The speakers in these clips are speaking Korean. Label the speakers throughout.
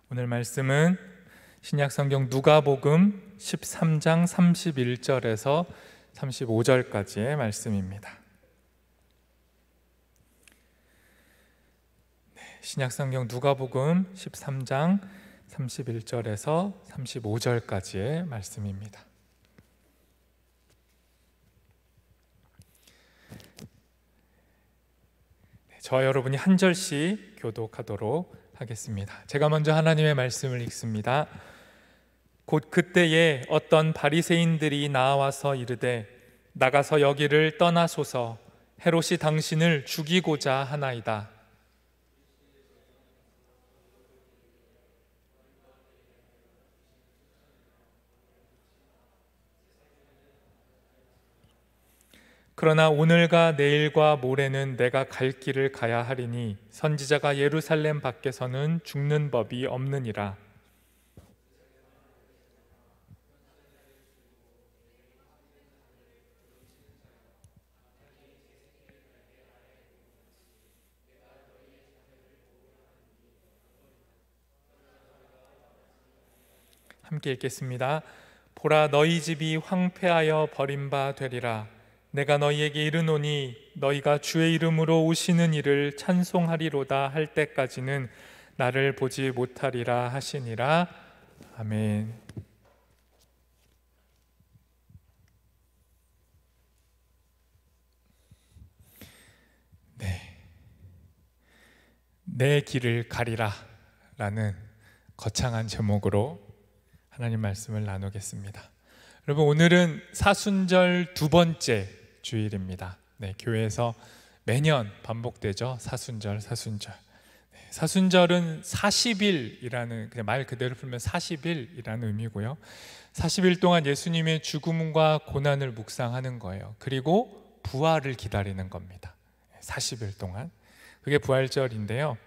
Speaker 1: 오늘 말씀은 신약성경 누가복음 13장 31절에서 35절까지의 말씀입니다. 신약성경 누가복음 13장 31절에서 35절까지의 말씀입니다. 저와 여러분이 한 절씩 교독하도록 하겠습니다. 제가 먼저 하나님의 말씀을 읽습니다. 곧 그때에 어떤 바리새인들이 나와서 이르되 나가서 여기를 떠나소서, 헤롯이 당신을 죽이고자 하나이다. 그러나 오늘과 내일과 모레는 내가 갈 길을 가야 하리니 선지자가 예루살렘 밖에서는 죽는 법이 없느니라. 함께 읽겠습니다. 보라, 너희 집이 황폐하여 버림바 되리라. 내가 너희에게 이르노니 너희가 주의 이름으로 오시는 이를 찬송하리로다 할 때까지는 나를 보지 못하리라 하시니라. 아멘. 내 길을 가리라 라는 거창한 제목으로 하나님 말씀을 나누겠습니다. 여러분, 오늘은 사순절 두 번째 주일입니다. 교회에서 매년 반복되죠. 사순절. 사순절은 40일이라는, 그냥 말 그대로 풀면 40일이라는 의미고요. 40일 동안 예수님의 죽음과 고난을 묵상하는 거예요. 그리고 부활을 기다리는 겁니다. 40일 동안. 그게 부활절인데요.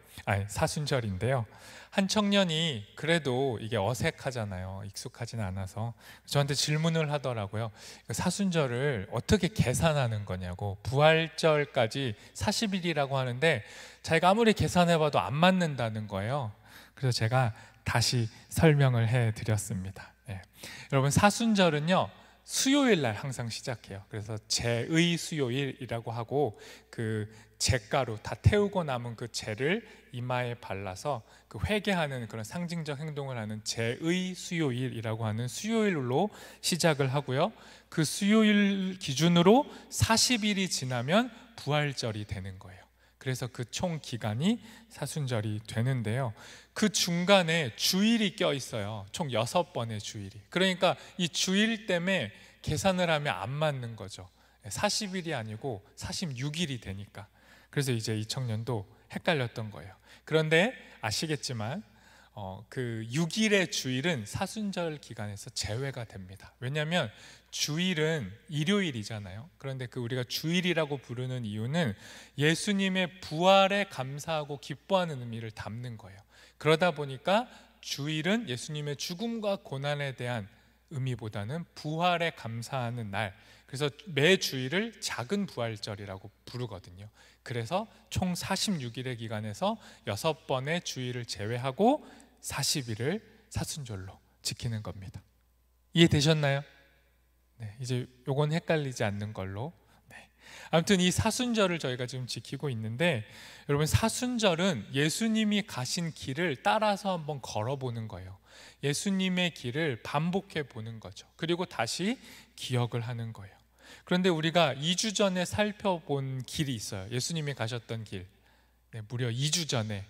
Speaker 1: 사순절인데요. 한 청년이 그래도 이게 어색하잖아요. 익숙하진 않아서 저한테 질문을 하더라고요. 사순절을 어떻게 계산하는 거냐고. 부활절까지 40일이라고 하는데 자기가 아무리 계산해봐도 안 맞는다는 거예요. 그래서 제가 다시 설명을 해드렸습니다. 여러분, 사순절은요 수요일 날 항상 시작해요. 그래서 제의 수요일이라고 하고, 그 잿가루 다 태우고 남은 그 잿을 이마에 발라서 그 회개하는 그런 상징적 행동을 하는 제의 수요일이라고 하는 수요일로 시작을 하고요. 그 수요일 기준으로 40일이 지나면 부활절이 되는 거예요. 그래서 그 총 기간이 사순절이 되는데요. 그 중간에 주일이 껴 있어요. 총 6번의 주일이. 그러니까 이 주일 때문에 계산을 하면 안 맞는 거죠. 40일이 아니고 46일이 되니까. 그래서 이제 이 청년도 헷갈렸던 거예요. 그런데 아시겠지만 그 6일의 주일은 사순절 기간에서 제외가 됩니다. 왜냐하면 주일은 일요일이잖아요. 그런데 그 우리가 주일이라고 부르는 이유는 예수님의 부활에 감사하고 기뻐하는 의미를 담는 거예요. 그러다 보니까 주일은 예수님의 죽음과 고난에 대한 의미보다는 부활에 감사하는 날, 그래서 매 주일을 작은 부활절이라고 부르거든요. 그래서 총 46일의 기간에서 6번의 주일을 제외하고 40일을 사순절로 지키는 겁니다. 이해되셨나요? 이제 요건 헷갈리지 않는 걸로. 아무튼 이 사순절을 저희가 지금 지키고 있는데, 여러분, 사순절은 예수님이 가신 길을 따라서 한번 걸어보는 거예요. 예수님의 길을 반복해 보는 거죠. 그리고 다시 기억을 하는 거예요. 그런데 우리가 2주 전에 살펴본 길이 있어요. 예수님이 가셨던 길. 무려 2주 전에,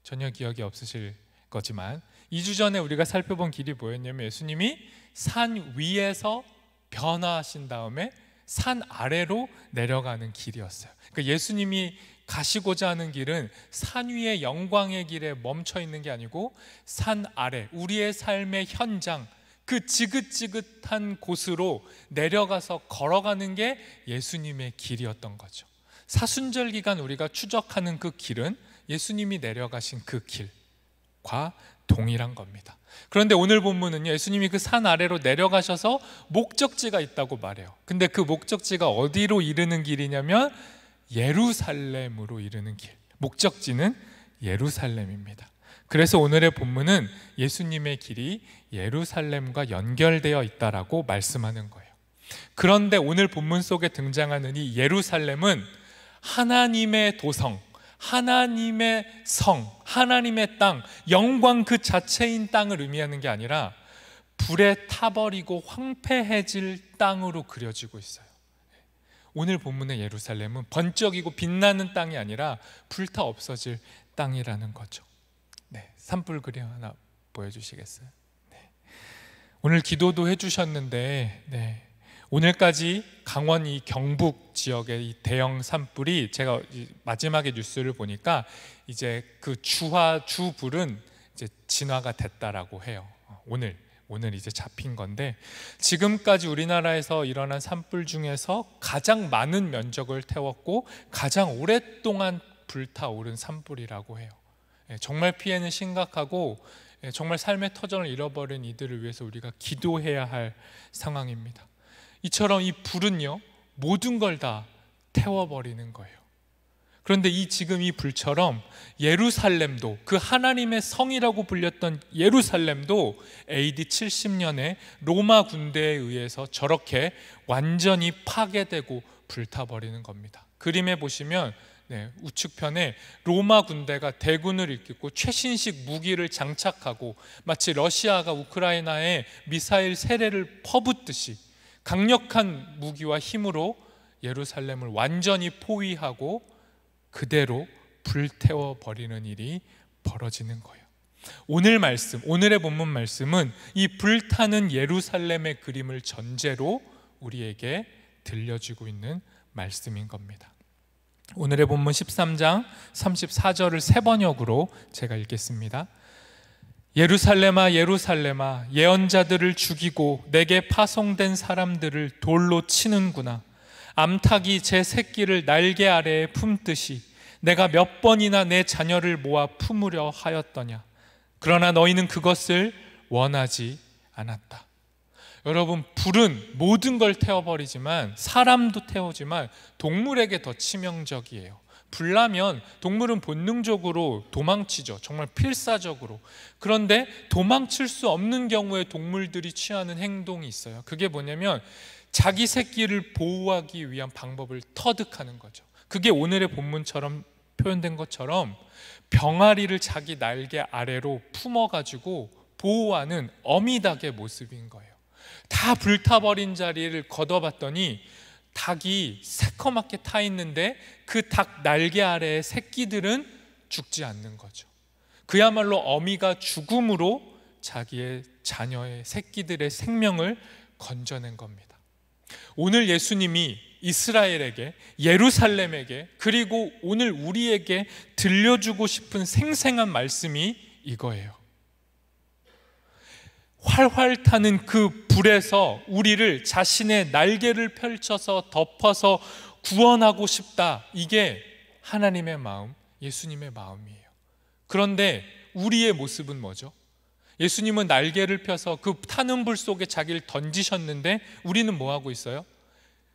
Speaker 1: 전혀 기억이 없으실 거지만 2주 전에 우리가 살펴본 길이 뭐였냐면, 예수님이 산 위에서 변화하신 다음에 산 아래로 내려가는 길이었어요. 그러니까 예수님이 가시고자 하는 길은 산 위의 영광의 길에 멈춰 있는 게 아니고 산 아래, 우리의 삶의 현장, 그 지긋지긋한 곳으로 내려가서 걸어가는 게 예수님의 길이었던 거죠. 사순절 기간 우리가 추적하는 그 길은 예수님이 내려가신 그 길과 동일한 겁니다. 그런데 오늘 본문은 예수님이 그 산 아래로 내려가셔서 목적지가 있다고 말해요. 근데 그 목적지가 어디로 이르는 길이냐면 예루살렘으로 이르는 길. 목적지는 예루살렘입니다. 그래서 오늘의 본문은 예수님의 길이 예루살렘과 연결되어 있다라고 말씀하는 거예요. 그런데 오늘 본문 속에 등장하는 이 예루살렘은 하나님의 도성, 하나님의 성, 하나님의 땅, 영광 그 자체인 땅을 의미하는 게 아니라 불에 타버리고 황폐해질 땅으로 그려지고 있어요. 오늘 본문의 예루살렘은 번쩍이고 빛나는 땅이 아니라 불타 없어질 땅이라는 거죠. 네, 산불 그림 하나 보여주시겠어요? 네. 오늘 기도도 해주셨는데, 네, 오늘까지 강원 이 경북 지역의 이 대형 산불이, 제가 마지막에 뉴스를 보니까 이제 그 주불은 이제 진화가 됐다라고 해요. 오늘 이제 잡힌 건데, 지금까지 우리나라에서 일어난 산불 중에서 가장 많은 면적을 태웠고 가장 오랫동안 불타오른 산불이라고 해요. 정말 피해는 심각하고 정말 삶의 터전을 잃어버린 이들을 위해서 우리가 기도해야 할 상황입니다. 이처럼 이 불은요, 모든 걸 다 태워버리는 거예요. 그런데 지금 이 불처럼 예루살렘도, 그 하나님의 성이라고 불렸던 예루살렘도 AD 70년에 로마 군대에 의해서 저렇게 완전히 파괴되고 불타버리는 겁니다. 그림에 보시면 우측편에 로마 군대가 대군을 이끌고 최신식 무기를 장착하고 마치 러시아가 우크라이나에 미사일 세례를 퍼붓듯이 강력한 무기와 힘으로 예루살렘을 완전히 포위하고 그대로 불태워버리는 일이 벌어지는 거예요. 오늘의 본문 말씀은 이 불타는 예루살렘의 그림을 전제로 우리에게 들려주고 있는 말씀인 겁니다. 오늘의 본문 13장 34절을 세 번역으로 제가 읽겠습니다. 예루살렘아 예루살렘아, 예언자들을 죽이고 내게 파송된 사람들을 돌로 치는구나. 암탉이 제 새끼를 날개 아래에 품듯이 내가 몇 번이나 내 자녀를 모아 품으려 하였더냐. 그러나 너희는 그것을 원하지 않았다. 여러분, 불은 모든 걸 태워버리지만, 사람도 태우지만 동물에게 더 치명적이에요. 불나면 동물은 본능적으로 도망치죠. 정말 필사적으로. 그런데 도망칠 수 없는 경우에 동물들이 취하는 행동이 있어요. 그게 뭐냐면 자기 새끼를 보호하기 위한 방법을 터득하는 거죠. 그게 오늘의 본문처럼 표현된 것처럼 병아리를 자기 날개 아래로 품어가지고 보호하는 어미닭의 모습인 거예요. 다 불타버린 자리를 걷어봤더니 닭이 새커맣게 타 있는데 그 닭 날개 아래의 새끼들은 죽지 않는 거죠. 그야말로 어미가 죽음으로 자기의 자녀의 새끼들의 생명을 건져낸 겁니다. 오늘 예수님이 이스라엘에게, 예루살렘에게, 그리고 오늘 우리에게 들려주고 싶은 생생한 말씀이 이거예요. 활활 타는 그 불에서 우리를 자신의 날개를 펼쳐서 덮어서 구원하고 싶다. 이게 하나님의 마음, 예수님의 마음이에요. 그런데 우리의 모습은 뭐죠? 예수님은 날개를 펴서 그 타는 불 속에 자기를 던지셨는데 우리는 뭐 하고 있어요?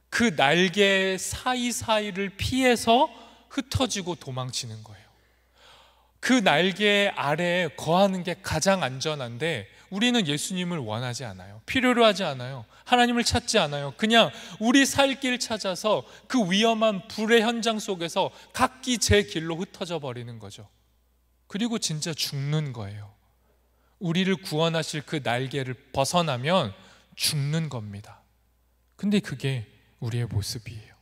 Speaker 1: 그 날개 사이사이를 피해서 흩어지고 도망치는 거예요. 그 날개 아래에 거하는 게 가장 안전한데 우리는 예수님을 원하지 않아요. 필요로 하지 않아요. 하나님을 찾지 않아요. 그냥 우리 살 길 찾아서 그 위험한 불의 현장 속에서 각기 제 길로 흩어져 버리는 거죠. 그리고 진짜 죽는 거예요. 우리를 구원하실 그 날개를 벗어나면 죽는 겁니다. 근데 그게 우리의 모습이에요.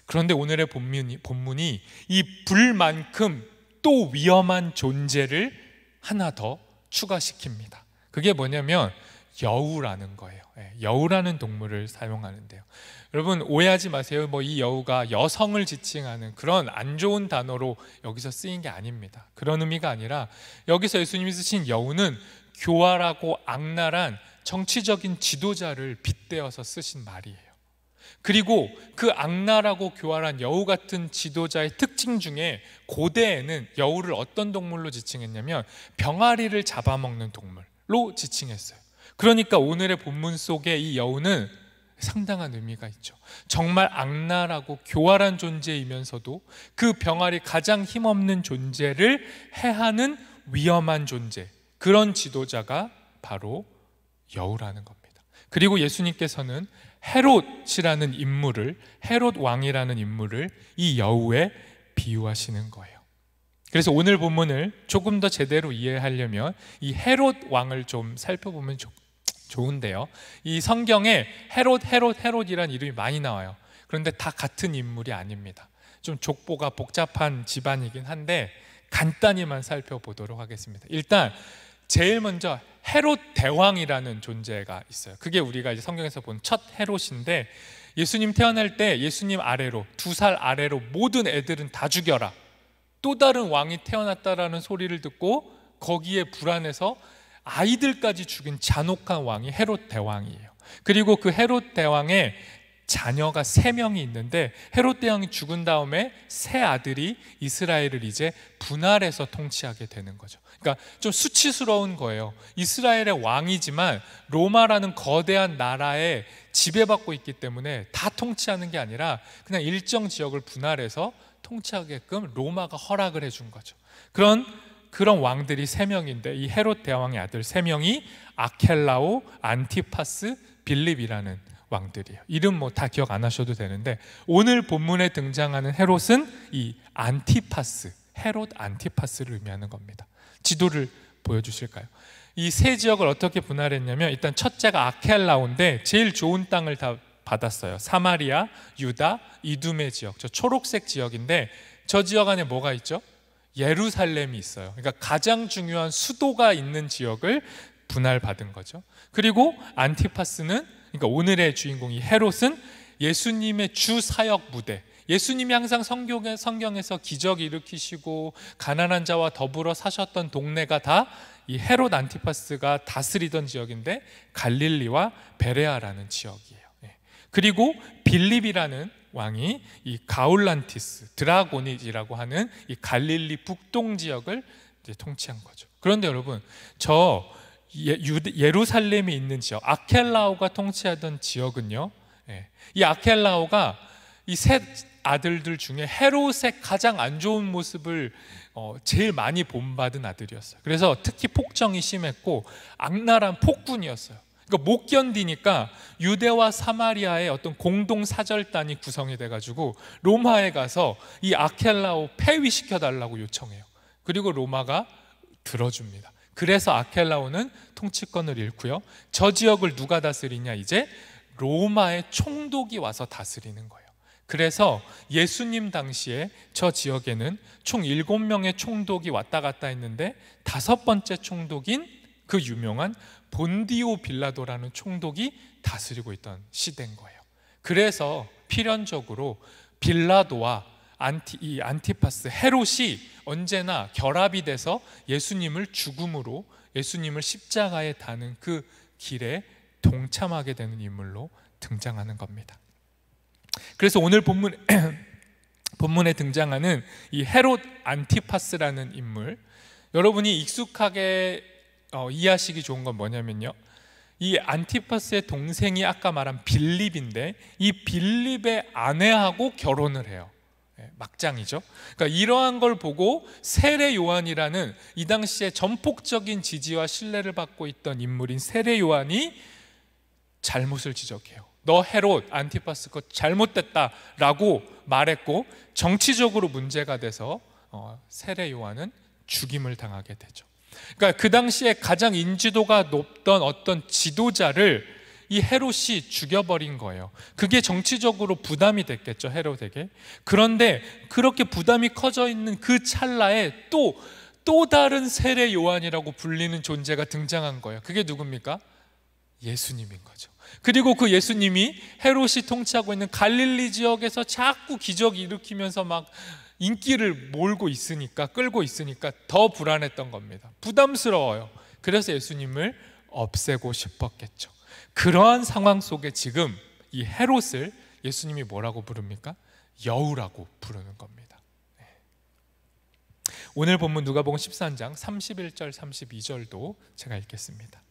Speaker 1: 그런데 오늘의 본문이 이 불만큼 또 위험한 존재를 하나 더 추가시킵니다. 그게 뭐냐면 여우라는 거예요. 여우라는 동물을 사용하는데요. 여러분 오해하지 마세요. 이 여우가 여성을 지칭하는 그런 안 좋은 단어로 여기서 쓰인 게 아닙니다. 그런 의미가 아니라 여기서 예수님이 쓰신 여우는 교활하고 악랄한 정치적인 지도자를 빗대어서 쓰신 말이에요. 그리고 그 악랄하고 교활한 여우 같은 지도자의 특징 중에 고대에는 여우를 어떤 동물로 지칭했냐면 병아리를 잡아먹는 동물로 지칭했어요. 그러니까 오늘의 본문 속에 이 여우는 상당한 의미가 있죠. 정말 악랄하고 교활한 존재이면서도 그 병아리 가장 힘없는 존재를 해하는 위험한 존재, 그런 지도자가 바로 여우라는 겁니다. 그리고 예수님께서는 헤롯이라는 인물을, 헤롯 왕이라는 인물을 이 여우에 비유하시는 거예요. 그래서 오늘 본문을 조금 더 제대로 이해하려면 이 헤롯 왕을 좀 살펴보면 좋은데요, 이 성경에 헤롯이라는 이름이 많이 나와요. 그런데 다 같은 인물이 아닙니다. 좀 족보가 복잡한 집안이긴 한데 간단히만 살펴보도록 하겠습니다. 일단 제일 먼저 헤롯 대왕이라는 존재가 있어요. 그게 우리가 이제 성경에서 본 첫 헤롯인데, 예수님 태어날 때 예수님 아래로, 2살 아래로 모든 애들은 다 죽여라, 또 다른 왕이 태어났다라는 소리를 듣고 거기에 불안해서 아이들까지 죽인 잔혹한 왕이 헤롯 대왕이에요. 그리고 그 헤롯 대왕의 자녀가 3명이 있는데, 헤롯 대왕이 죽은 다음에 세 아들이 이스라엘을 이제 분할해서 통치하게 되는 거죠. 그러니까 좀 수치스러운 거예요. 이스라엘의 왕이지만 로마라는 거대한 나라에 지배받고 있기 때문에 다 통치하는 게 아니라 그냥 일정 지역을 분할해서 통치하게끔 로마가 허락을 해준 거죠. 그런 왕들이 3명인데, 이 헤롯 대왕의 아들 3명이 아켈라오, 안티파스, 빌립이라는 왕들이에요. 이름 뭐 다 기억 안 하셔도 되는데, 오늘 본문에 등장하는 헤롯은 이 안티파스, 헤롯 안티파스를 의미하는 겁니다. 지도를 보여주실까요? 이 세 지역을 어떻게 분할했냐면, 일단 첫째가 아켈라오인데 제일 좋은 땅을 다 받았어요. 사마리아, 유다, 이두메 지역, 저 초록색 지역인데, 저 지역 안에 뭐가 있죠? 예루살렘이 있어요. 그러니까 가장 중요한 수도가 있는 지역을 분할받은 거죠. 그리고 안티파스는, 그러니까 오늘의 주인공 이 헤롯은 예수님의 주 사역 무대, 예수님이 항상 성경에서 기적 일으키시고 가난한 자와 더불어 사셨던 동네가 다 이 헤롯 안티파스가 다스리던 지역인데, 갈릴리와 베레아라는 지역이에요. 그리고 빌립이라는 왕이 이 가울란티스, 드라고니지라고 하는 이 갈릴리 북동 지역을 이제 통치한 거죠. 그런데 여러분, 저 예루살렘에 있는 지역, 아켈라오가 통치하던 지역은요, 이 아켈라오가 이 셋 아들들 중에 헤롯의 가장 안 좋은 모습을 제일 많이 본받은 아들이었어요. 그래서 특히 폭정이 심했고 악랄한 폭군이었어요. 그러니까 못 견디니까 유대와 사마리아의 어떤 공동 사절단이 구성이 돼가지고 로마에 가서 이 아켈라오 폐위시켜 달라고 요청해요. 그리고 로마가 들어줍니다. 그래서 아켈라오는 통치권을 잃고요, 저 지역을 누가 다스리냐, 이제 로마의 총독이 와서 다스리는 거예요. 그래서 예수님 당시에 저 지역에는 총 7명의 총독이 왔다 갔다 했는데, 5번째 총독인 그 유명한 본디오 빌라도라는 총독이 다스리고 있던 시대인 거예요. 그래서 필연적으로 빌라도와 안티파스, 헤롯이 언제나 결합이 돼서 예수님을 죽음으로, 예수님을 십자가에 다는 그 길에 동참하게 되는 인물로 등장하는 겁니다. 그래서 오늘 본문에 등장하는 이 헤롯 안티파스라는 인물, 여러분이 익숙하게 이해하시기 좋은 건 뭐냐면요, 이 안티파스의 동생이 아까 말한 빌립인데, 이 빌립의 아내하고 결혼을 해요. 막장이죠. 그러니까 이러한 걸 보고 세례 요한이라는 이 당시에 전폭적인 지지와 신뢰를 받고 있던 인물인 세례 요한이 잘못을 지적해요. 너 헤롯 안티파스 거 잘못됐다라고 말했고, 정치적으로 문제가 돼서 세례 요한은 죽임을 당하게 되죠. 그러니까 그 당시에 가장 인지도가 높던 어떤 지도자를 이 헤롯이 죽여버린 거예요. 그게 정치적으로 부담이 됐겠죠, 헤롯에게. 그런데 그렇게 부담이 커져 있는 그 찰나에 또 다른 세례 요한이라고 불리는 존재가 등장한 거예요. 그게 누굽니까? 예수님인 거죠. 그리고 그 예수님이 헤롯이 통치하고 있는 갈릴리 지역에서 자꾸 기적 일으키면서 막 인기를 끌고 있으니까 더 불안했던 겁니다. 부담스러워요. 그래서 예수님을 없애고 싶었겠죠. 그러한 상황 속에 지금 이 헤롯을 예수님이 뭐라고 부릅니까? 여우라고 부르는 겁니다. 오늘 본문 누가복음 13장 31절 32절도 제가 읽겠습니다.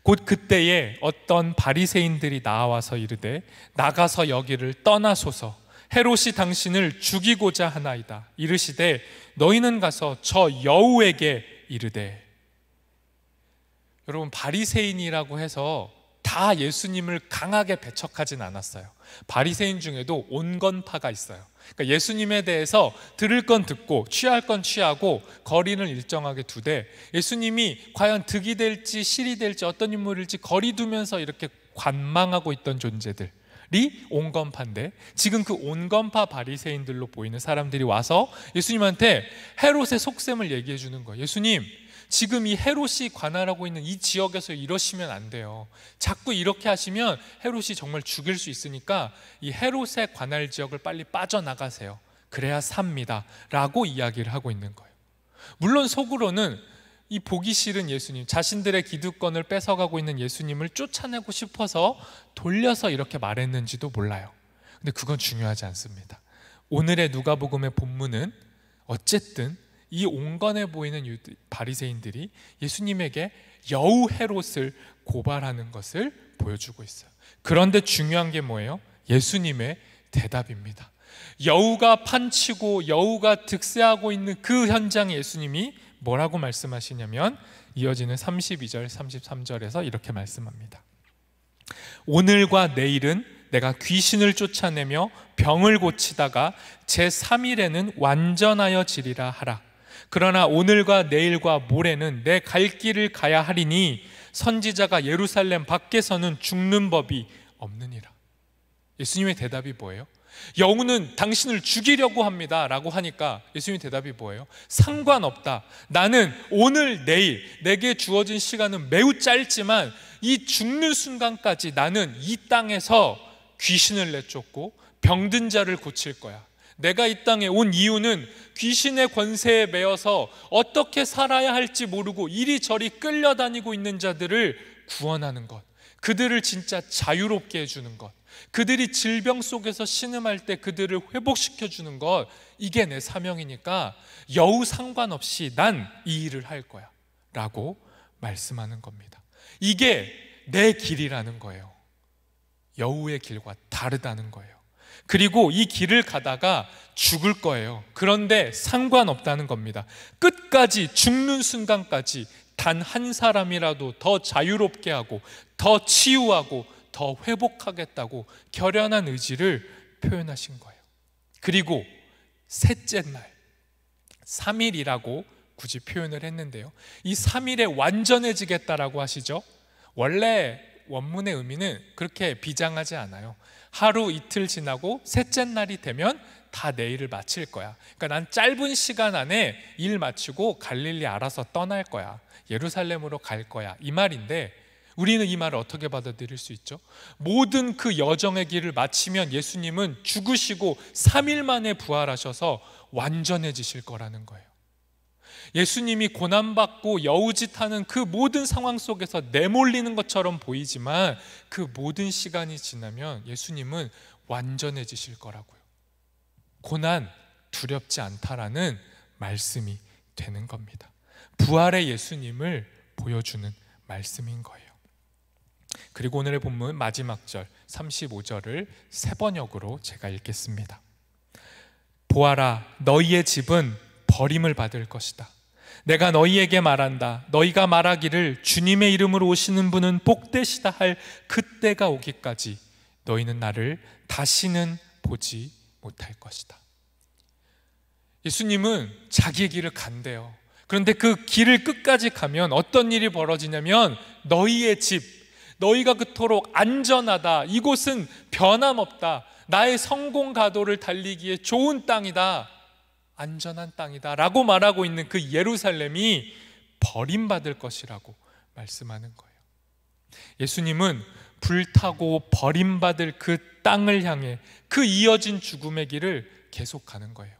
Speaker 1: 곧 그때에 어떤 바리새인들이 나와서 이르되 나가서 여기를 떠나소서, 헤롯이 당신을 죽이고자 하나이다. 이르시되 너희는 가서 저 여우에게 이르되. 여러분, 바리새인이라고 해서 다 예수님을 강하게 배척하진 않았어요. 바리새인 중에도 온건파가 있어요. 그러니까 예수님에 대해서 들을 건 듣고 취할 건 취하고 거리는 일정하게 두되, 예수님이 과연 득이 될지 실이 될지 어떤 인물일지 거리 두면서 이렇게 관망하고 있던 존재들이 온건파인데, 지금 그 온건파 바리새인들로 보이는 사람들이 와서 예수님한테 헤롯의 속셈을 얘기해 주는 거예요. 예수님, 지금 이 헤롯이 관할하고 있는 이 지역에서 이러시면 안 돼요. 자꾸 이렇게 하시면 헤롯이 정말 죽일 수 있으니까 이 헤롯의 관할 지역을 빨리 빠져나가세요. 그래야 삽니다 라고 이야기를 하고 있는 거예요. 물론 속으로는 이 보기 싫은 예수님, 자신들의 기득권을 뺏어가고 있는 예수님을 쫓아내고 싶어서 돌려서 이렇게 말했는지도 몰라요. 근데 그건 중요하지 않습니다. 오늘의 누가복음의 본문은 어쨌든 이 온건해 보이는 바리새인들이 예수님에게 여우 헤롯을 고발하는 것을 보여주고 있어요. 그런데 중요한 게 뭐예요? 예수님의 대답입니다. 여우가 판치고 여우가 득세하고 있는 그 현장에 예수님이 뭐라고 말씀하시냐면, 이어지는 32절 33절에서 이렇게 말씀합니다. 오늘과 내일은 내가 귀신을 쫓아내며 병을 고치다가 제3일에는 완전하여 지리라 하라. 그러나 오늘과 내일과 모레는 내 갈 길을 가야 하리니 선지자가 예루살렘 밖에서는 죽는 법이 없느니라. 예수님의 대답이 뭐예요? 여우는 당신을 죽이려고 합니다 라고 하니까 예수님의 대답이 뭐예요? 상관없다. 나는 오늘 내일 내게 주어진 시간은 매우 짧지만 이 죽는 순간까지 나는 이 땅에서 귀신을 내쫓고 병든 자를 고칠 거야. 내가 이 땅에 온 이유는 귀신의 권세에 매여서 어떻게 살아야 할지 모르고 이리저리 끌려다니고 있는 자들을 구원하는 것, 그들을 진짜 자유롭게 해주는 것, 그들이 질병 속에서 신음할 때 그들을 회복시켜주는 것, 이게 내 사명이니까 여우 상관없이 난 이 일을 할 거야 라고 말씀하는 겁니다. 이게 내 길이라는 거예요. 여우의 길과 다르다는 거예요. 그리고 이 길을 가다가 죽을 거예요. 그런데 상관없다는 겁니다. 끝까지, 죽는 순간까지 단 한 사람이라도 더 자유롭게 하고 더 치유하고 더 회복하겠다고 결연한 의지를 표현하신 거예요. 그리고 셋째 날 3일이라고 굳이 표현을 했는데요, 이 3일에 완전해지겠다라고 하시죠. 원래 원문의 의미는 그렇게 비장하지 않아요. 하루 이틀 지나고 셋째 날이 되면 다 내 일을 마칠 거야. 그러니까 난 짧은 시간 안에 일 마치고 갈릴리 알아서 떠날 거야. 예루살렘으로 갈 거야. 이 말인데, 우리는 이 말을 어떻게 받아들일 수 있죠? 모든 그 여정의 길을 마치면 예수님은 죽으시고 3일 만에 부활하셔서 완전해지실 거라는 거예요. 예수님이 고난받고 여우짓하는 그 모든 상황 속에서 내몰리는 것처럼 보이지만 그 모든 시간이 지나면 예수님은 완전해지실 거라고요. 고난 두렵지 않다라는 말씀이 되는 겁니다. 부활의 예수님을 보여주는 말씀인 거예요. 그리고 오늘의 본문 마지막 절 35절을 세 번역으로 제가 읽겠습니다. 보아라, 너희의 집은 버림을 받을 것이다. 내가 너희에게 말한다. 너희가 말하기를 주님의 이름으로 오시는 분은 복되시다 할 그때가 오기까지 너희는 나를 다시는 보지 못할 것이다. 예수님은 자기의 길을 간대요. 그런데 그 길을 끝까지 가면 어떤 일이 벌어지냐면, 너희의 집, 너희가 그토록 안전하다, 이곳은 변함없다, 나의 성공 가도를 달리기에 좋은 땅이다, 안전한 땅이다 라고 말하고 있는 그 예루살렘이 버림받을 것이라고 말씀하는 거예요. 예수님은 불타고 버림받을 그 땅을 향해 그 이어진 죽음의 길을 계속 가는 거예요.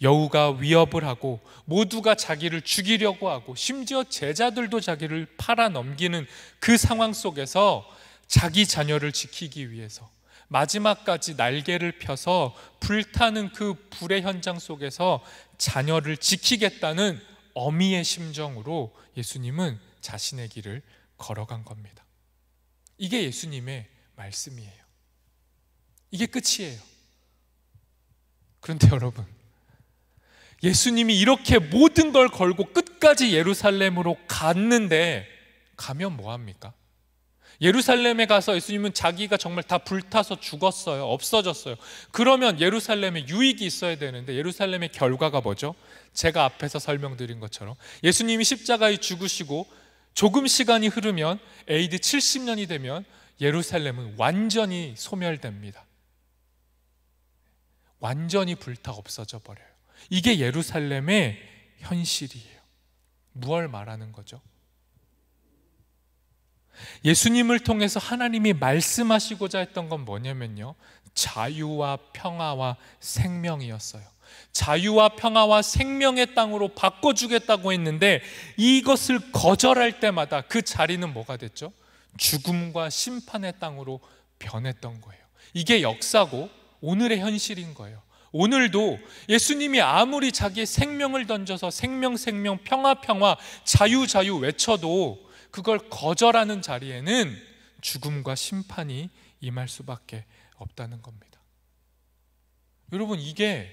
Speaker 1: 여우가 위협을 하고 모두가 자기를 죽이려고 하고 심지어 제자들도 자기를 팔아 넘기는 그 상황 속에서 자기 자녀를 지키기 위해서 마지막까지 날개를 펴서 불타는 그 불의 현장 속에서 자녀를 지키겠다는 어미의 심정으로 예수님은 자신의 길을 걸어간 겁니다. 이게 예수님의 말씀이에요. 이게 끝이에요. 그런데 여러분, 예수님이 이렇게 모든 걸 걸고 끝까지 예루살렘으로 갔는데 가면 뭐합니까? 예루살렘에 가서 예수님은 자기가 정말 다 불타서 죽었어요. 없어졌어요. 그러면 예루살렘에 유익이 있어야 되는데 예루살렘의 결과가 뭐죠? 제가 앞에서 설명드린 것처럼 예수님이 십자가에 죽으시고 조금 시간이 흐르면 AD 70년이 되면 예루살렘은 완전히 소멸됩니다. 완전히 불타 없어져 버려요. 이게 예루살렘의 현실이에요. 무엇을 말하는 거죠? 예수님을 통해서 하나님이 말씀하시고자 했던 건 뭐냐면요, 자유와 평화와 생명이었어요. 자유와 평화와 생명의 땅으로 바꿔주겠다고 했는데 이것을 거절할 때마다 그 자리는 뭐가 됐죠? 죽음과 심판의 땅으로 변했던 거예요. 이게 역사고 오늘의 현실인 거예요. 오늘도 예수님이 아무리 자기의 생명을 던져서 생명, 생명, 평화, 평화, 자유, 자유 외쳐도 그걸 거절하는 자리에는 죽음과 심판이 임할 수밖에 없다는 겁니다. 여러분, 이게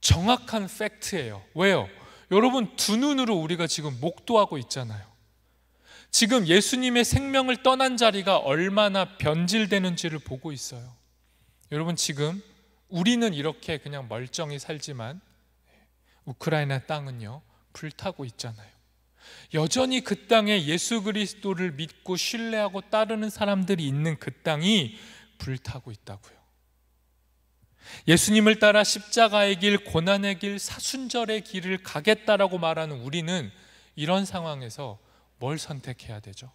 Speaker 1: 정확한 팩트예요. 왜요? 여러분, 두 눈으로 우리가 지금 목도하고 있잖아요. 지금 예수님의 생명을 떠난 자리가 얼마나 변질되는지를 보고 있어요. 여러분, 지금 우리는 이렇게 그냥 멀쩡히 살지만 우크라이나 땅은요, 불타고 있잖아요. 여전히 그 땅에 예수 그리스도를 믿고 신뢰하고 따르는 사람들이 있는 그 땅이 불타고 있다고요. 예수님을 따라 십자가의 길, 고난의 길, 사순절의 길을 가겠다라고 말하는 우리는 이런 상황에서 뭘 선택해야 되죠?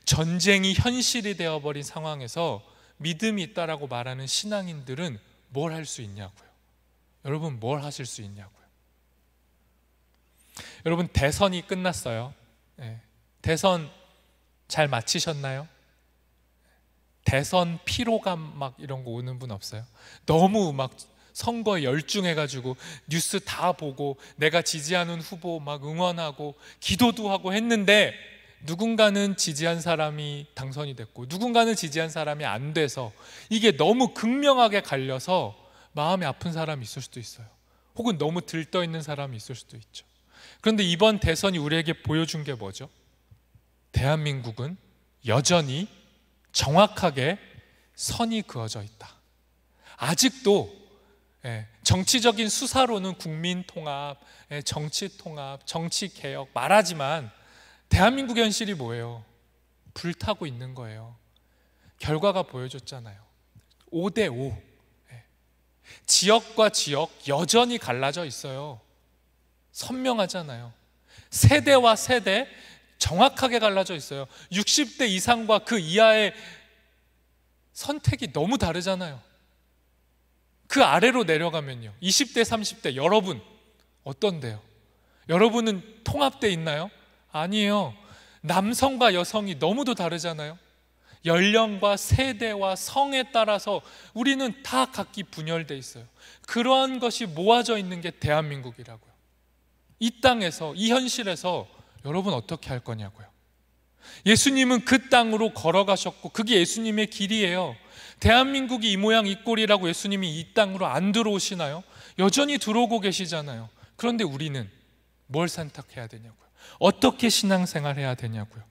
Speaker 1: 전쟁이 현실이 되어버린 상황에서 믿음이 있다라고 말하는 신앙인들은 뭘 할 수 있냐고요. 여러분, 뭘 하실 수 있냐고요. 여러분, 대선이 끝났어요. 대선 잘 마치셨나요? 대선 피로감 막 이런 거 오는 분 없어요? 너무 막 선거에 열중해가지고 뉴스 다 보고 내가 지지하는 후보 막 응원하고 기도도 하고 했는데 누군가는 지지한 사람이 당선이 됐고 누군가는 지지한 사람이 안 돼서 이게 너무 극명하게 갈려서 마음이 아픈 사람이 있을 수도 있어요. 혹은 너무 들떠 있는 사람이 있을 수도 있죠. 그런데 이번 대선이 우리에게 보여준 게 뭐죠? 대한민국은 여전히 정확하게 선이 그어져 있다. 아직도 정치적인 수사로는 국민통합, 정치통합, 정치개혁 말하지만 대한민국의 현실이 뭐예요? 불타고 있는 거예요. 결과가 보여줬잖아요. 5대5. 지역과 지역 여전히 갈라져 있어요. 선명하잖아요. 세대와 세대 정확하게 갈라져 있어요. 60대 이상과 그 이하의 선택이 너무 다르잖아요. 그 아래로 내려가면요, 20대, 30대 여러분 어떤데요? 여러분은 통합돼 있나요? 아니에요. 남성과 여성이 너무도 다르잖아요. 연령과 세대와 성에 따라서 우리는 다 각기 분열돼 있어요. 그러한 것이 모아져 있는 게 대한민국이라고요. 이 땅에서, 이 현실에서 여러분 어떻게 할 거냐고요. 예수님은 그 땅으로 걸어가셨고 그게 예수님의 길이에요. 대한민국이 이 모양 이 꼴이라고 예수님이 이 땅으로 안 들어오시나요? 여전히 들어오고 계시잖아요. 그런데 우리는 뭘 선택해야 되냐고요. 어떻게 신앙생활 해야 되냐고요.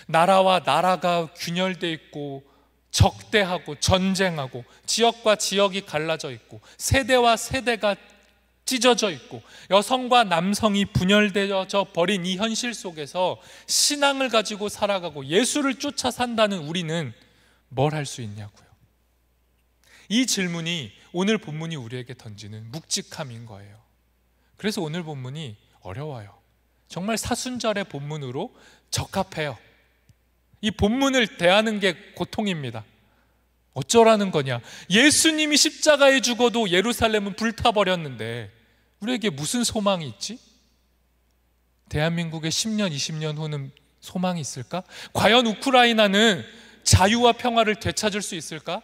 Speaker 1: 나라와 나라가 균열돼 있고 적대하고 전쟁하고 지역과 지역이 갈라져 있고 세대와 세대가 찢어져 있고 여성과 남성이 분열되어져 버린 이 현실 속에서 신앙을 가지고 살아가고 예수를 쫓아 산다는 우리는 뭘 할 수 있냐고요. 이 질문이 오늘 본문이 우리에게 던지는 묵직함인 거예요. 그래서 오늘 본문이 어려워요. 정말 사순절의 본문으로 적합해요. 이 본문을 대하는 게 고통입니다. 어쩌라는 거냐? 예수님이 십자가에 죽어도 예루살렘은 불타버렸는데 우리에게 무슨 소망이 있지? 대한민국의 10년, 20년 후는 소망이 있을까? 과연 우크라이나는 자유와 평화를 되찾을 수 있을까?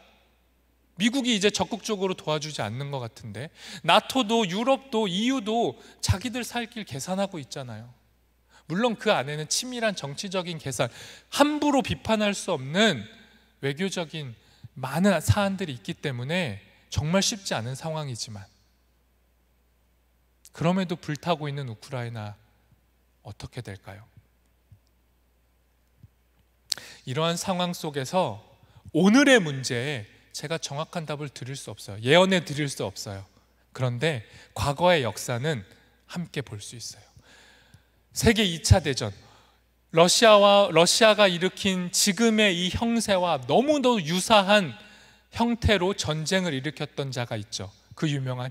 Speaker 1: 미국이 이제 적극적으로 도와주지 않는 것 같은데 나토도 유럽도 EU도 자기들 살 길 계산하고 있잖아요. 물론 그 안에는 치밀한 정치적인 계산, 함부로 비판할 수 없는 외교적인 많은 사안들이 있기 때문에 정말 쉽지 않은 상황이지만, 그럼에도 불타고 있는 우크라이나 어떻게 될까요? 이러한 상황 속에서 오늘의 문제에 제가 정확한 답을 드릴 수 없어요. 예언해 드릴 수 없어요. 그런데 과거의 역사는 함께 볼 수 있어요. 세계 2차 대전, 러시아가 일으킨 지금의 이 형세와 너무도 유사한 형태로 전쟁을 일으켰던 자가 있죠. 그 유명한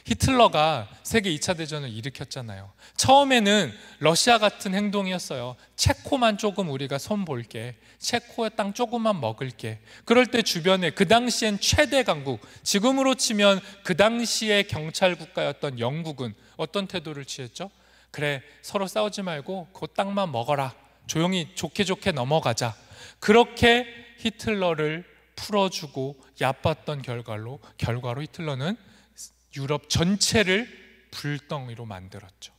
Speaker 1: 히틀러가 세계 2차 대전을 일으켰잖아요. 처음에는 러시아 같은 행동이었어요. 체코만 조금 우리가 손볼게, 체코의 땅 조금만 먹을게. 그럴 때 주변에 그 당시엔 최대 강국, 지금으로 치면 그 당시의 경찰 국가였던 영국은 어떤 태도를 취했죠? 그래, 서로 싸우지 말고 그 땅만 먹어라, 조용히 좋게 넘어가자. 그렇게 히틀러를 풀어주고 얕봤던 결과로 히틀러는 유럽 전체를 불덩이로 만들었죠.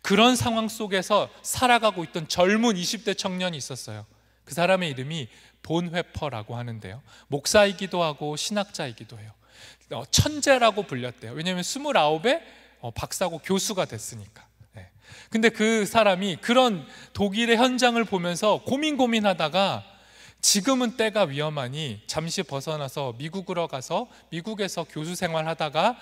Speaker 1: 그런 상황 속에서 살아가고 있던 젊은 20대 청년이 있었어요. 그 사람의 이름이 본회퍼라고 하는데요, 목사이기도 하고 신학자이기도 해요. 천재라고 불렸대요. 왜냐하면 29에 박사고 교수가 됐으니까. 근데 그 사람이 그런 독일의 현장을 보면서 고민하다가 지금은 때가 위험하니 잠시 벗어나서 미국으로 가서 미국에서 교수 생활하다가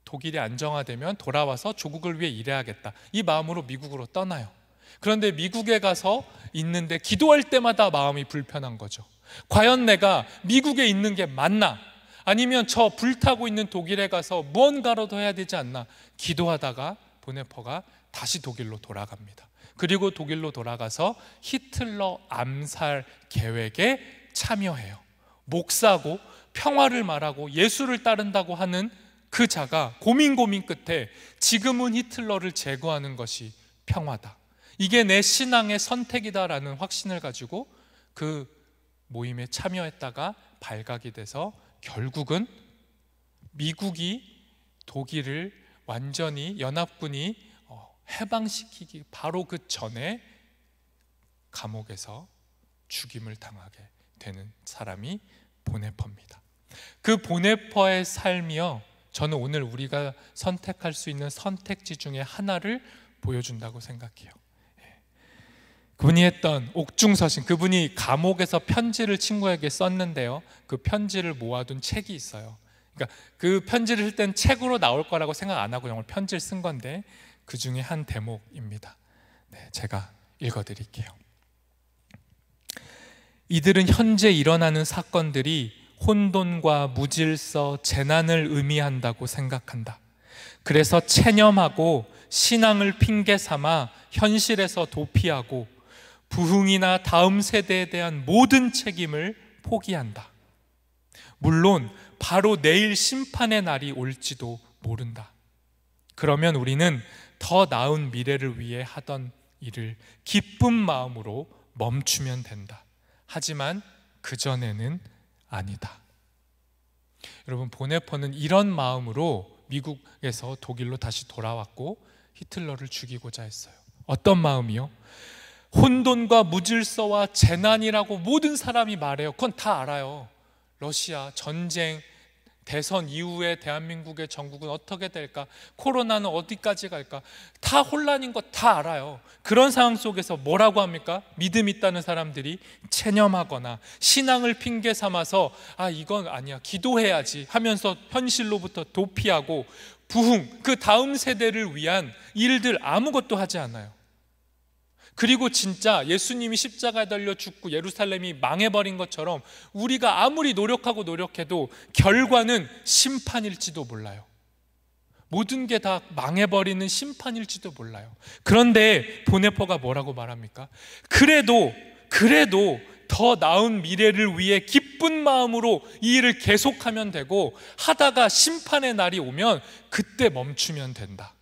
Speaker 1: 독일이 안정화되면 돌아와서 조국을 위해 일해야겠다, 이 마음으로 미국으로 떠나요. 그런데 미국에 가서 있는데 기도할 때마다 마음이 불편한 거죠. 과연 내가 미국에 있는 게 맞나? 아니면 저 불타고 있는 독일에 가서 무언가라도 해야 되지 않나? 기도하다가 보네퍼가 다시 독일로 돌아갑니다. 그리고 독일로 돌아가서 히틀러 암살 계획에 참여해요. 목사고 평화를 말하고 예수를 따른다고 하는 그 자가 고민 끝에 지금은 히틀러를 제거하는 것이 평화다, 이게 내 신앙의 선택이다라는 확신을 가지고 그 모임에 참여했다가 발각이 돼서 결국은 미국이 독일을 완전히 연합군이 해방시키기 바로 그 전에 감옥에서 죽임을 당하게 되는 사람이 보네퍼입니다. 그 보네퍼의 삶이요, 저는 오늘 우리가 선택할 수 있는 선택지 중에 하나를 보여준다고 생각해요. 그분이 했던 옥중서신, 그분이 감옥에서 편지를 친구에게 썼는데요, 그 편지를 모아둔 책이 있어요. 그러니까 그 편지를 쓸 땐 책으로 나올 거라고 생각 안 하고 정말 편지를 쓴 건데, 그 중에 한 대목입니다. 제가 읽어드릴게요. 이들은 현재 일어나는 사건들이 혼돈과 무질서, 재난을 의미한다고 생각한다. 그래서 체념하고 신앙을 핑계 삼아 현실에서 도피하고 부흥이나 다음 세대에 대한 모든 책임을 포기한다. 물론 바로 내일 심판의 날이 올지도 모른다. 그러면 우리는 더 나은 미래를 위해 하던 일을 기쁜 마음으로 멈추면 된다. 하지만 그전에는 아니다. 여러분, 보네퍼는 이런 마음으로 미국에서 독일로 다시 돌아왔고 히틀러를 죽이고자 했어요. 어떤 마음이요? 혼돈과 무질서와 재난이라고 모든 사람이 말해요. 그건 다 알아요. 러시아 전쟁, 대선 이후에 대한민국의 정국은 어떻게 될까? 코로나는 어디까지 갈까? 다 혼란인 거 다 알아요. 그런 상황 속에서 뭐라고 합니까? 믿음 있다는 사람들이 체념하거나 신앙을 핑계 삼아서 이건 아니야, 기도해야지 하면서 현실로부터 도피하고 부흥, 그 다음 세대를 위한 일들 아무것도 하지 않아요. 그리고 진짜 예수님이 십자가에 달려 죽고 예루살렘이 망해버린 것처럼 우리가 아무리 노력해도 결과는 심판일지도 몰라요. 모든 게 다 망해버리는 심판일지도 몰라요. 그런데 보네퍼가 뭐라고 말합니까? 그래도 더 나은 미래를 위해 기쁜 마음으로 이 일을 계속하면 되고, 하다가 심판의 날이 오면 그때 멈추면 된다.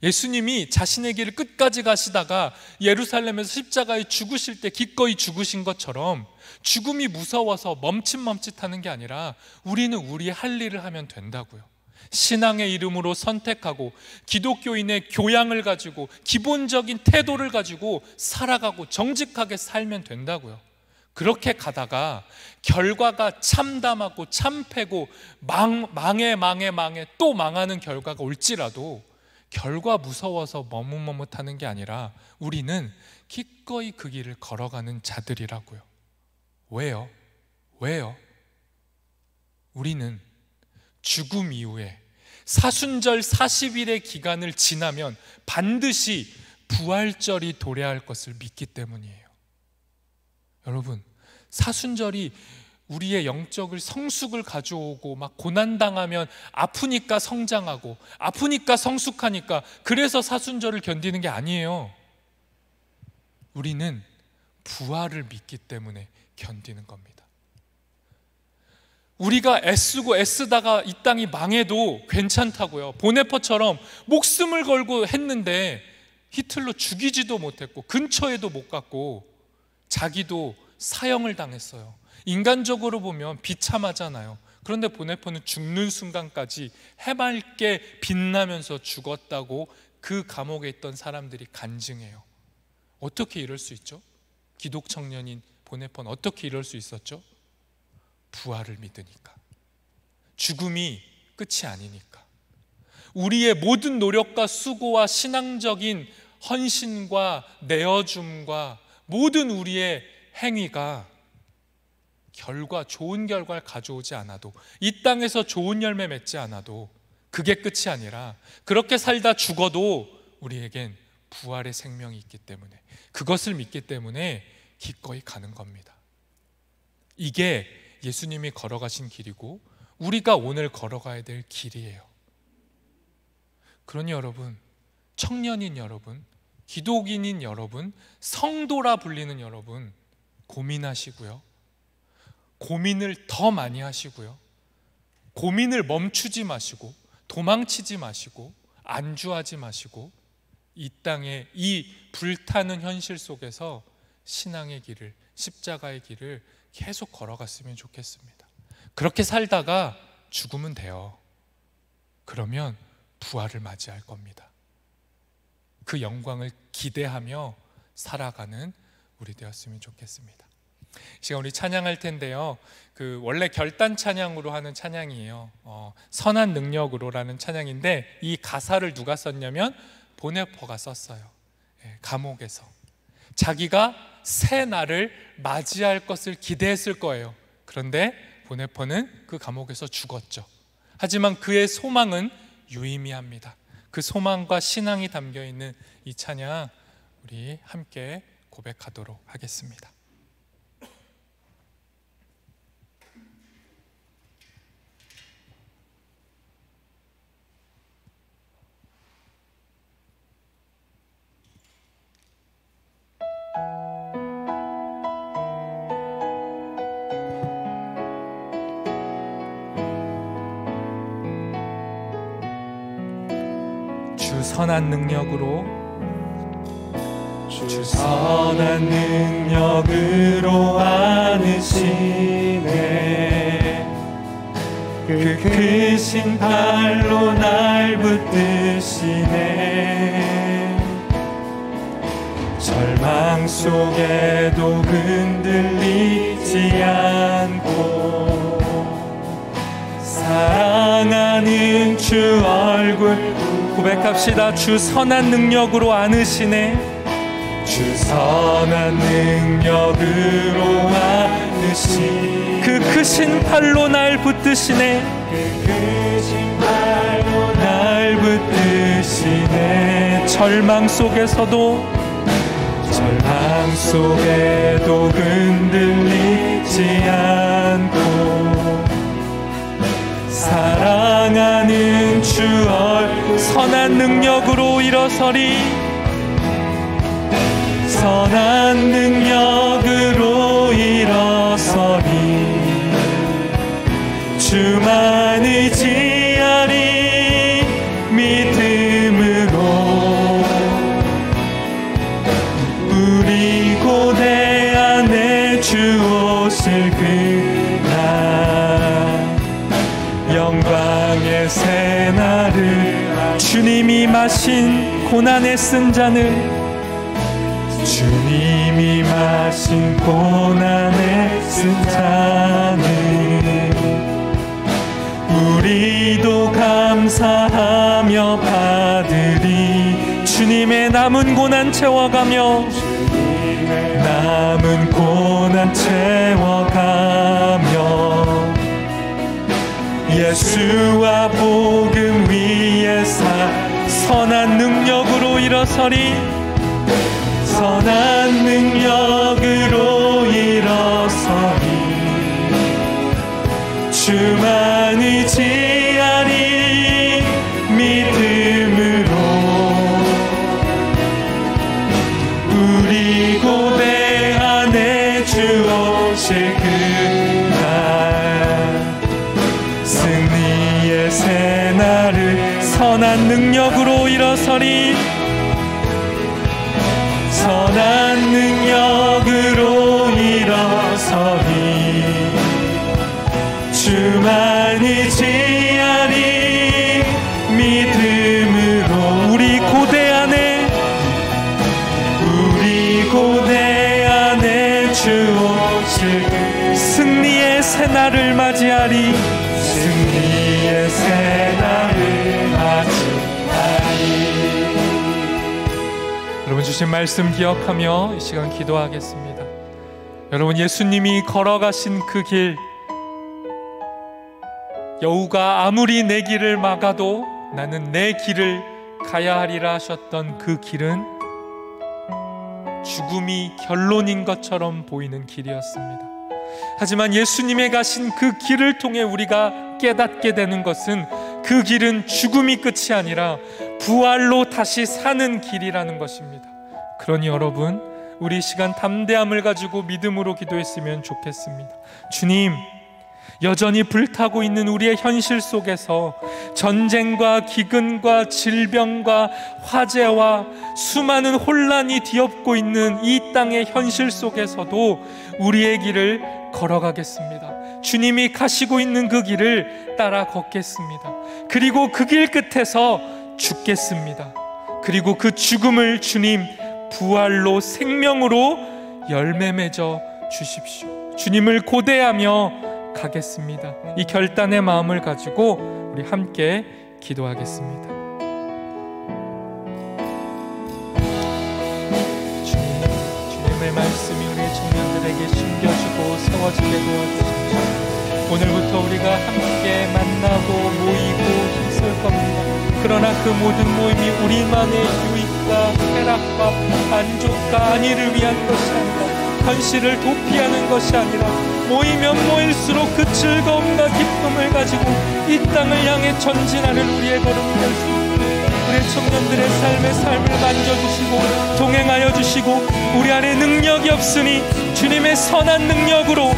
Speaker 1: 예수님이 자신의 길을 끝까지 가시다가 예루살렘에서 십자가에 죽으실 때 기꺼이 죽으신 것처럼 죽음이 무서워서 멈칫하는 게 아니라 우리는 우리의 할 일을 하면 된다고요. 신앙의 이름으로 선택하고 기독교인의 교양을 가지고 기본적인 태도를 가지고 살아가고 정직하게 살면 된다고요. 그렇게 가다가 결과가 참담하고 참패고 망해 또 망하는 결과가 올지라도 결과 무서워서 머뭇머뭇하는 게 아니라 우리는 기꺼이 그 길을 걸어가는 자들이라고요. 왜요? 우리는 죽음 이후에 사순절 40일의 기간을 지나면 반드시 부활절이 도래할 것을 믿기 때문이에요. 여러분, 사순절이 우리의 영적을 성숙을 가져오고 막 고난당하면 아프니까 성장하고 아프니까 성숙하니까 그래서 사순절을 견디는 게 아니에요. 우리는 부활을 믿기 때문에 견디는 겁니다. 우리가 애쓰다가 이 땅이 망해도 괜찮다고요. 보네퍼처럼 목숨을 걸고 했는데 히틀러 죽이지도 못했고 근처에도 못 갔고 자기도 사형을 당했어요. 인간적으로 보면 비참하잖아요. 그런데 보네퍼는 죽는 순간까지 해맑게 빛나면서 죽었다고 그 감옥에 있던 사람들이 간증해요. 어떻게 이럴 수 있죠? 기독 청년인 보네퍼는 어떻게 이럴 수 있었죠? 부활을 믿으니까. 죽음이 끝이 아니니까. 우리의 모든 노력과 수고와 신앙적인 헌신과 내어줌과 모든 우리의 행위가 좋은 결과를 가져오지 않아도, 이 땅에서 좋은 열매 맺지 않아도 그게 끝이 아니라 그렇게 살다 죽어도 우리에겐 부활의 생명이 있기 때문에, 그것을 믿기 때문에 기꺼이 가는 겁니다. 이게 예수님이 걸어가신 길이고 우리가 오늘 걸어가야 될 길이에요. 그러니 여러분, 청년인 여러분, 기독인인 여러분, 성도라 불리는 여러분, 고민하시고요. 고민을 더 많이 하시고요. 고민을 멈추지 마시고 도망치지 마시고 안주하지 마시고 이 땅의 이 불타는 현실 속에서 신앙의 길을, 십자가의 길을 계속 걸어갔으면 좋겠습니다. 그렇게 살다가 죽으면 돼요. 그러면 부활을 맞이할 겁니다. 그 영광을 기대하며 살아가는 우리 되었으면 좋겠습니다. 이 시간 우리 찬양할 텐데요, 원래 결단 찬양으로 하는 찬양이에요. 선한 능력으로라는 찬양인데 이 가사를 누가 썼냐면 보네퍼가 썼어요. 감옥에서 자기가 새 날을 맞이할 것을 기대했을 거예요. 그런데 보네퍼는 그 감옥에서 죽었죠. 하지만 그의 소망은 유의미합니다. 그 소망과 신앙이 담겨있는 이 찬양 우리 함께 고백하도록 하겠습니다. 주 선한 능력으로, 주 선한 능력으로 안으시네. 그 크신 팔로 날 붙드시네. 절망 속에도 흔들리지 않고 사랑하는 주 얼굴 고백합시다. 주 선한 능력으로 안으시네. 주 선한 능력으로 안으시네. 그 크신 팔로 날 붙드시네. 그 크신 팔로 날 붙드시네. 절망 속에도 흔들리지 않고 사랑하는 주 선한 능력으로 일어서리. 선한 능력으로 일어서리. 주만 의지하리. 믿음으로 우리 고대 안에 주 오실 그날 영광의 새 새날을 주님이 마신 고난에 쓴 잔을 주님이 마신 고난에 쓴 잔을 우리도 감사하며 받으리 주님의 남은 고난 채워가며 남은 고난 채워가며 예수와 복음 위에 선한 능력으로 일어서리 선한 능력으로 일어서리 주만 의지하리 믿음으로 우리 고대 안에 주 오실 그날 승리의 새날을 선한 능력으로 일어서리 선한 능력으로 일어서리 주만 의지하리 믿음으로 우리 고대 안에 주 오실 승리의 새날을 맞이하리 승리의 새날을 맞이하리. 여러분 주신 말씀 기억하며 이 시간 기도하겠습니다. 여러분 예수님이 걸어가신 그 길 여우가 아무리 내 길을 막아도 나는 내 길을 가야 하리라 하셨던 그 길은 죽음이 결론인 것처럼 보이는 길이었습니다. 하지만 예수님의 가신 그 길을 통해 우리가 깨닫게 되는 것은 그 길은 죽음이 끝이 아니라 부활로 다시 사는 길이라는 것입니다. 그러니 여러분 우리 시간 담대함을 가지고 믿음으로 기도했으면 좋겠습니다. 주님, 여전히 불타고 있는 우리의 현실 속에서 전쟁과 기근과 질병과 화재와 수많은 혼란이 뒤엎고 있는 이 땅의 현실 속에서도 우리의 길을 걸어가겠습니다. 주님이 가시고 있는 그 길을 따라 걷겠습니다. 그리고 그 길 끝에서 죽겠습니다. 그리고 그 죽음을 주님 부활로 생명으로 열매 맺어 주십시오. 주님을 고대하며 가겠습니다. 이 결단의 마음을 가지고 우리 함께 기도하겠습니다. 주님의 말씀이 우리 청년들에게 심겨지고 세워지게 도와주십시오. 오늘부터 우리가 함께 만나고 모이고 힘쓸 겁니다. 그러나 그 모든 모임이 우리만의 유익과 쾌락과 만족과 안위를 위한 것이 아니라 현실을 도피하는 것이 아니라 모이면 모일수록 그 즐거움과 기쁨을 가지고 이 땅을 향해 전진하는 우리의 걸음이 될 수 있도록 우리 청년들의 삶을 만져주시고 동행하여 주시고 우리 안에 능력이 없으니 주님의 선한 능력으로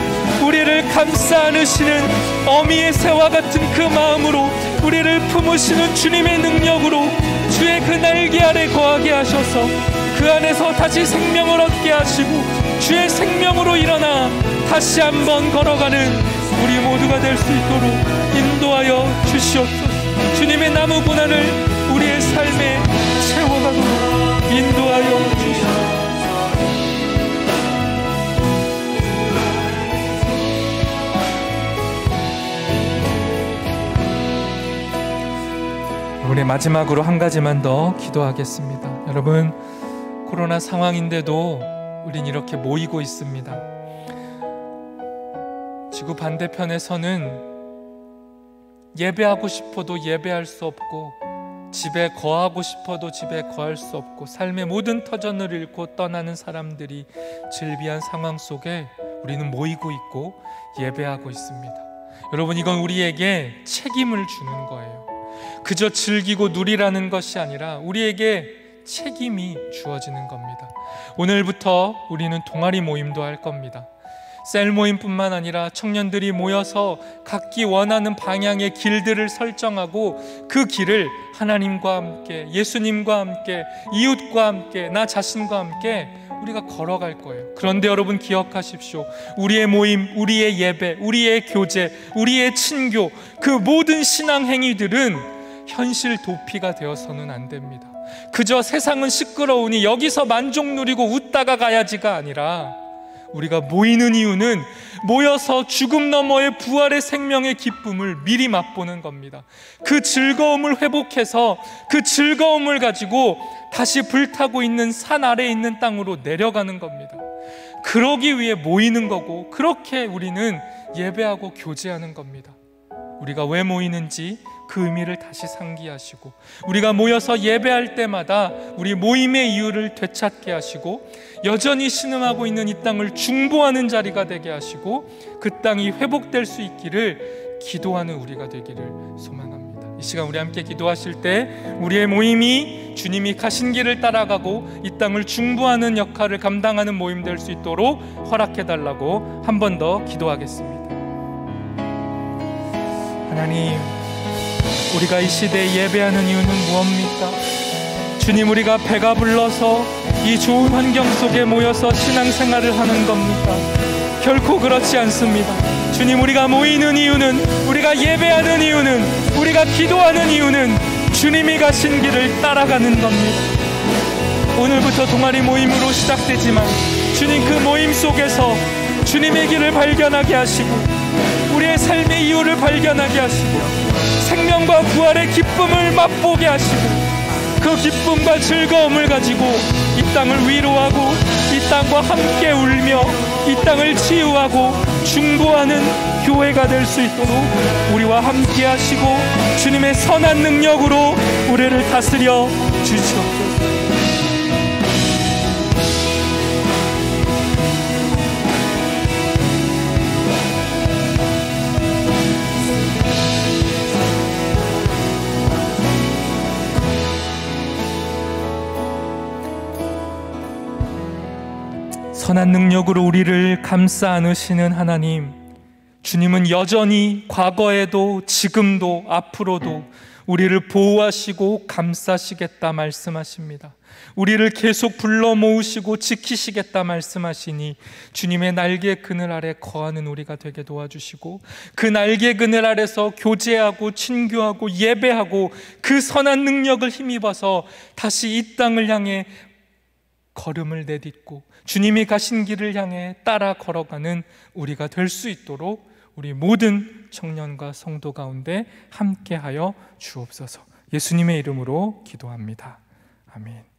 Speaker 1: 우리를 감싸 안으시는 어미의 새와 같은 그 마음으로 우리를 품으시는 주님의 능력으로 주의 그 날개 아래 거하게 하셔서 그 안에서 다시 생명을 얻게 하시고 주의 생명으로 일어나 다시 한번 걸어가는 우리 모두가 될 수 있도록 인도하여 주시옵소서. 주님의 나무 고난을 우리의 삶에 채워가도록 인도하여 주시옵소서. 우리 마지막으로 한 가지만 더 기도하겠습니다. 여러분, 코로나 상황인데도 우린 이렇게 모이고 있습니다. 지구 반대편에서는 예배하고 싶어도 예배할 수 없고 집에 거하고 싶어도 집에 거할 수 없고 삶의 모든 터전을 잃고 떠나는 사람들이 즐비한 상황 속에 우리는 모이고 있고 예배하고 있습니다. 여러분, 이건 우리에게 책임을 주는 거예요. 그저 즐기고 누리라는 것이 아니라 우리에게 책임이 주어지는 겁니다. 오늘부터 우리는 동아리 모임도 할 겁니다. 셀 모임뿐만 아니라 청년들이 모여서 각기 원하는 방향의 길들을 설정하고 그 길을 하나님과 함께, 예수님과 함께, 이웃과 함께, 나 자신과 함께 우리가 걸어갈 거예요. 그런데 여러분 기억하십시오. 우리의 모임, 우리의 예배, 우리의 교제, 우리의 친교, 그 모든 신앙 행위들은 현실 도피가 되어서는 안 됩니다. 그저 세상은 시끄러우니 여기서 만족 누리고 웃다가 가야지가 아니라, 우리가 모이는 이유는 모여서 죽음 너머의 부활의 생명의 기쁨을 미리 맛보는 겁니다. 그 즐거움을 회복해서 그 즐거움을 가지고 다시 불타고 있는 산 아래에 있는 땅으로 내려가는 겁니다. 그러기 위해 모이는 거고, 그렇게 우리는 예배하고 교제하는 겁니다. 우리가 왜 모이는지 그 의미를 다시 상기하시고, 우리가 모여서 예배할 때마다 우리 모임의 이유를 되찾게 하시고, 여전히 신음하고 있는 이 땅을 중보하는 자리가 되게 하시고, 그 땅이 회복될 수 있기를 기도하는 우리가 되기를 소망합니다. 이 시간 우리 함께 기도하실 때 우리의 모임이 주님이 가신 길을 따라가고 이 땅을 중보하는 역할을 감당하는 모임 될 수 있도록 허락해달라고 한 번 더 기도하겠습니다. 하나님, 우리가 이 시대에 예배하는 이유는 무엇입니까? 주님, 우리가 배가 불러서 이 좋은 환경 속에 모여서 신앙생활을 하는 겁니까? 결코 그렇지 않습니다. 주님, 우리가 모이는 이유는, 우리가 예배하는 이유는, 우리가 기도하는 이유는 주님이 가신 길을 따라가는 겁니다. 오늘부터 동아리 모임으로 시작되지만 주님, 그 모임 속에서 주님의 길을 발견하게 하시고, 우리의 삶의 이유를 발견하게 하시고, 생명과 부활의 기쁨을 맛보게 하시고, 그 기쁨과 즐거움을 가지고 이 땅을 위로하고 이 땅과 함께 울며 이 땅을 치유하고 중보하는 교회가 될 수 있도록 우리와 함께 하시고 주님의 선한 능력으로 우리를 다스려 주시옵소서. 선한 능력으로 우리를 감싸 안으시는 하나님, 주님은 여전히 과거에도 지금도 앞으로도 우리를 보호하시고 감싸시겠다 말씀하십니다. 우리를 계속 불러 모으시고 지키시겠다 말씀하시니 주님의 날개 그늘 아래 거하는 우리가 되게 도와주시고, 그 날개 그늘 아래서 교제하고 친교하고 예배하고 그 선한 능력을 힘입어서 다시 이 땅을 향해 걸음을 내딛고 주님이 가신 길을 향해 따라 걸어가는 우리가 될 수 있도록 우리 모든 청년과 성도 가운데 함께하여 주옵소서. 예수님의 이름으로 기도합니다. 아멘.